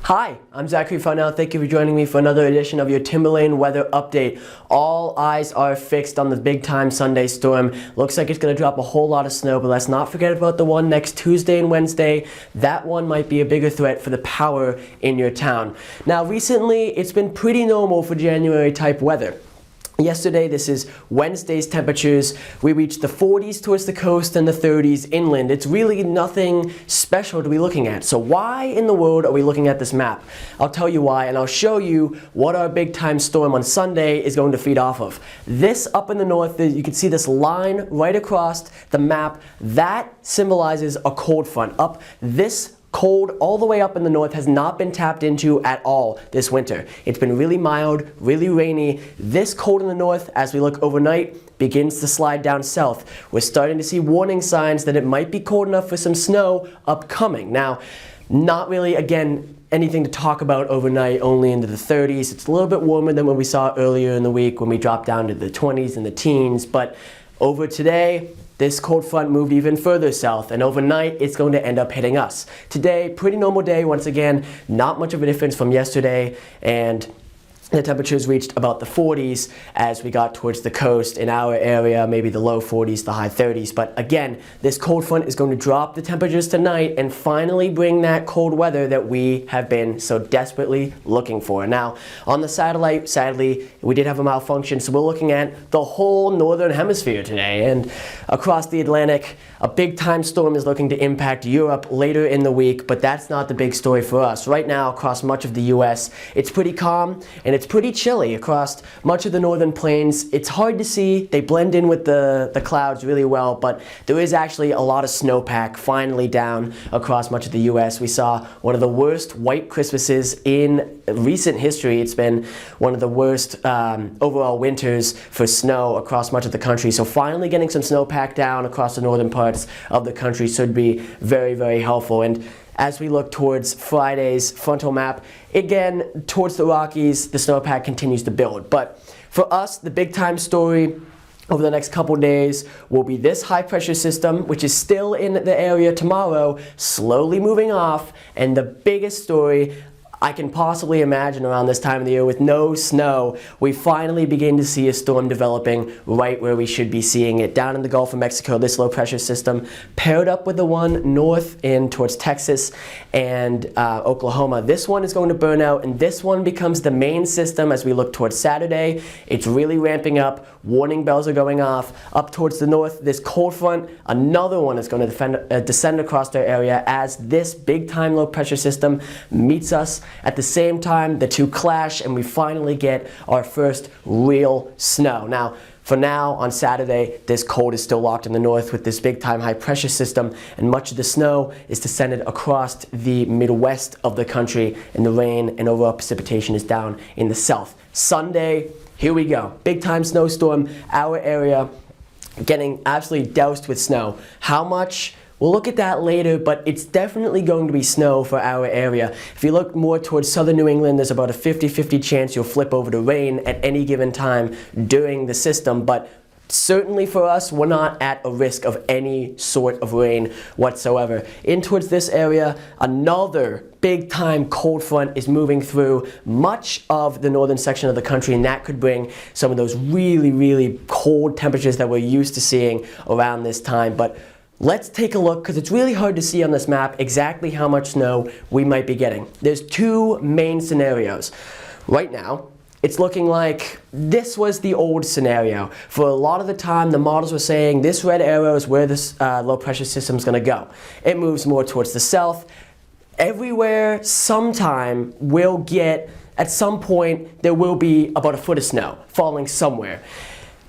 Hi, I'm Zachary Farnell. Thank you for joining me for another edition of your Timberlane weather update. All eyes are fixed on the big time Sunday storm. Looks like it's going to drop a whole lot of snow, but let's not forget about the one next Tuesday and Wednesday. That one might be a bigger threat for the power in your town. Now, recently, it's been pretty normal for January type weather. Yesterday, this is Wednesday's temperatures. We reached the 40s towards the coast and the 30s inland. It's really nothing special to be looking at. So why in the world are we looking at this map? I'll tell you why, and I'll show you what our big time storm on Sunday is going to feed off of. This up in the north, you can see this line right across the map. That symbolizes a cold front. Up this cold all the way up in the north has not been tapped into at all this winter. It's been really mild, really rainy. This cold in the north, as we look overnight, begins to slide down south. We're starting to see warning signs that it might be cold enough for some snow upcoming. Now, not really, again, anything to talk about overnight, only into the 30s. It's a little bit warmer than what we saw earlier in the week when we dropped down to the 20s and the teens, but over today, this cold front moved even further south, and overnight it's going to end up hitting us. Today, pretty normal day once again, not much of a difference from yesterday, and the temperatures reached about the 40s as we got towards the coast in our area, maybe the low 40s, the high 30s. But again, this cold front is going to drop the temperatures tonight and finally bring that cold weather that we have been so desperately looking for. Now, on the satellite, sadly, we did have a malfunction, so we're looking at the whole northern hemisphere today. And across the Atlantic, a big time storm is looking to impact Europe later in the week, but that's not the big story for us. Right now, across much of the US, it's pretty calm and it's pretty chilly across much of the northern plains. It's hard to see. They blend in with the clouds really well, but there is actually a lot of snowpack finally down across much of the US. We saw one of the worst white Christmases in recent history. It's been one of the worst overall winters for snow across much of the country. So finally getting some snowpack down across the northern parts of the country should be very, very helpful. And as we look towards Friday's frontal map, again, towards the Rockies, the snowpack continues to build. But for us, the big time story over the next couple days will be this high pressure system, which is still in the area tomorrow, slowly moving off. And the biggest story I can possibly imagine around this time of the year with no snow, we finally begin to see a storm developing right where we should be seeing it. Down in the Gulf of Mexico, this low pressure system paired up with the one north in towards Texas and Oklahoma. This one is going to burn out, and this one becomes the main system as we look towards Saturday. It's really ramping up. Warning bells are going off. Up towards the north, this cold front, another one is going to descend across their area as this big time low pressure system meets us. At the same time, the two clash and we finally get our first real snow. Now, for now, on Saturday, this cold is still locked in the north with this big time high pressure system, and much of the snow is descended across the Midwest of the country, and the rain and overall precipitation is down in the south. Sunday, here we go. Big time snowstorm, our area getting absolutely doused with snow. How much? We'll look at that later, but it's definitely going to be snow for our area. If you look more towards southern New England, there's about a 50-50 chance you'll flip over to rain at any given time during the system, but certainly for us, we're not at a risk of any sort of rain whatsoever. In towards this area, another big time cold front is moving through much of the northern section of the country, and that could bring some of those really, really cold temperatures that we're used to seeing around this time. But let's take a look, because it's really hard to see on this map exactly how much snow we might be getting. There's two main scenarios. Right now, it's looking like this was the old scenario. For a lot of the time, the models were saying this red arrow is where this low pressure system is going to go. It moves more towards the south. Everywhere, sometime, we'll get, at some point, there will be about a foot of snow falling somewhere.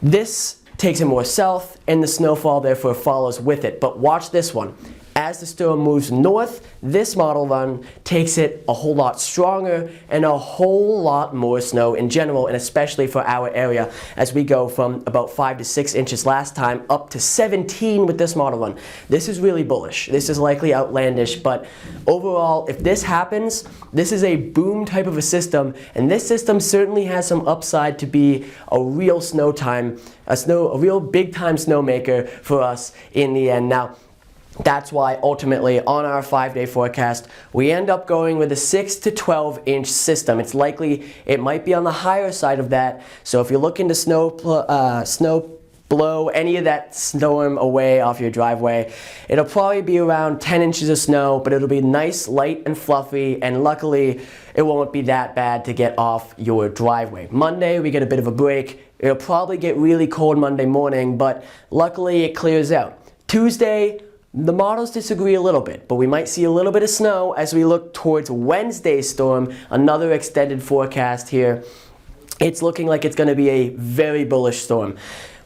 This takes it more south, and the snowfall therefore follows with it. But watch this one. As the storm moves north, this model run takes it a whole lot stronger and a whole lot more snow in general, and especially for our area, as we go from about 5 to 6 inches last time up to 17 with this model run. This is really bullish. This is likely outlandish, but overall, if this happens, this is a boom type of a system, and this system certainly has some upside to be a real a real big time snowmaker for us in the end. Now, That's why ultimately on our 5-day forecast, we end up going with a 6 to 12 inch system. It's likely it might be on the higher side of that. So if you're looking to snow blow any of that storm away off your driveway, it'll probably be around 10 inches of snow, but it'll be nice, light, and fluffy, and luckily it won't be that bad to get off your driveway. Monday, we get a bit of a break. It'll probably get really cold Monday morning, but luckily it clears out. Tuesday, the models disagree a little bit, but we might see a little bit of snow as we look towards Wednesday's storm, another extended forecast here. It's looking like it's going to be a very bullish storm.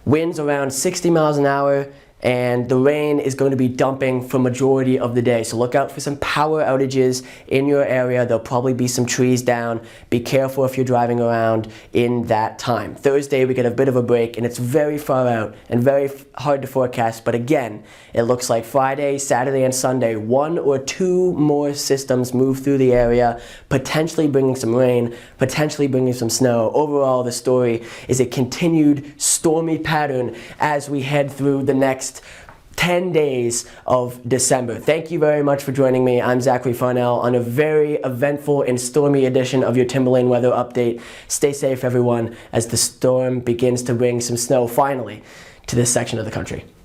Winds around 60 miles an hour, and the rain is going to be dumping for majority of the day. So look out for some power outages in your area. There'll probably be some trees down. Be careful if you're driving around in that time. Thursday, we get a bit of a break, and it's very far out and very hard to forecast. But again, it looks like Friday, Saturday, and Sunday, 1 or 2 more systems move through the area, potentially bringing some rain, potentially bringing some snow. Overall, the story is a continued stormy pattern as we head through the next 10 days of December. Thank you very much for joining me. I'm Zachary Farnell on a very eventful and stormy edition of your Timberlane weather update. Stay safe, everyone, as the storm begins to bring some snow finally to this section of the country.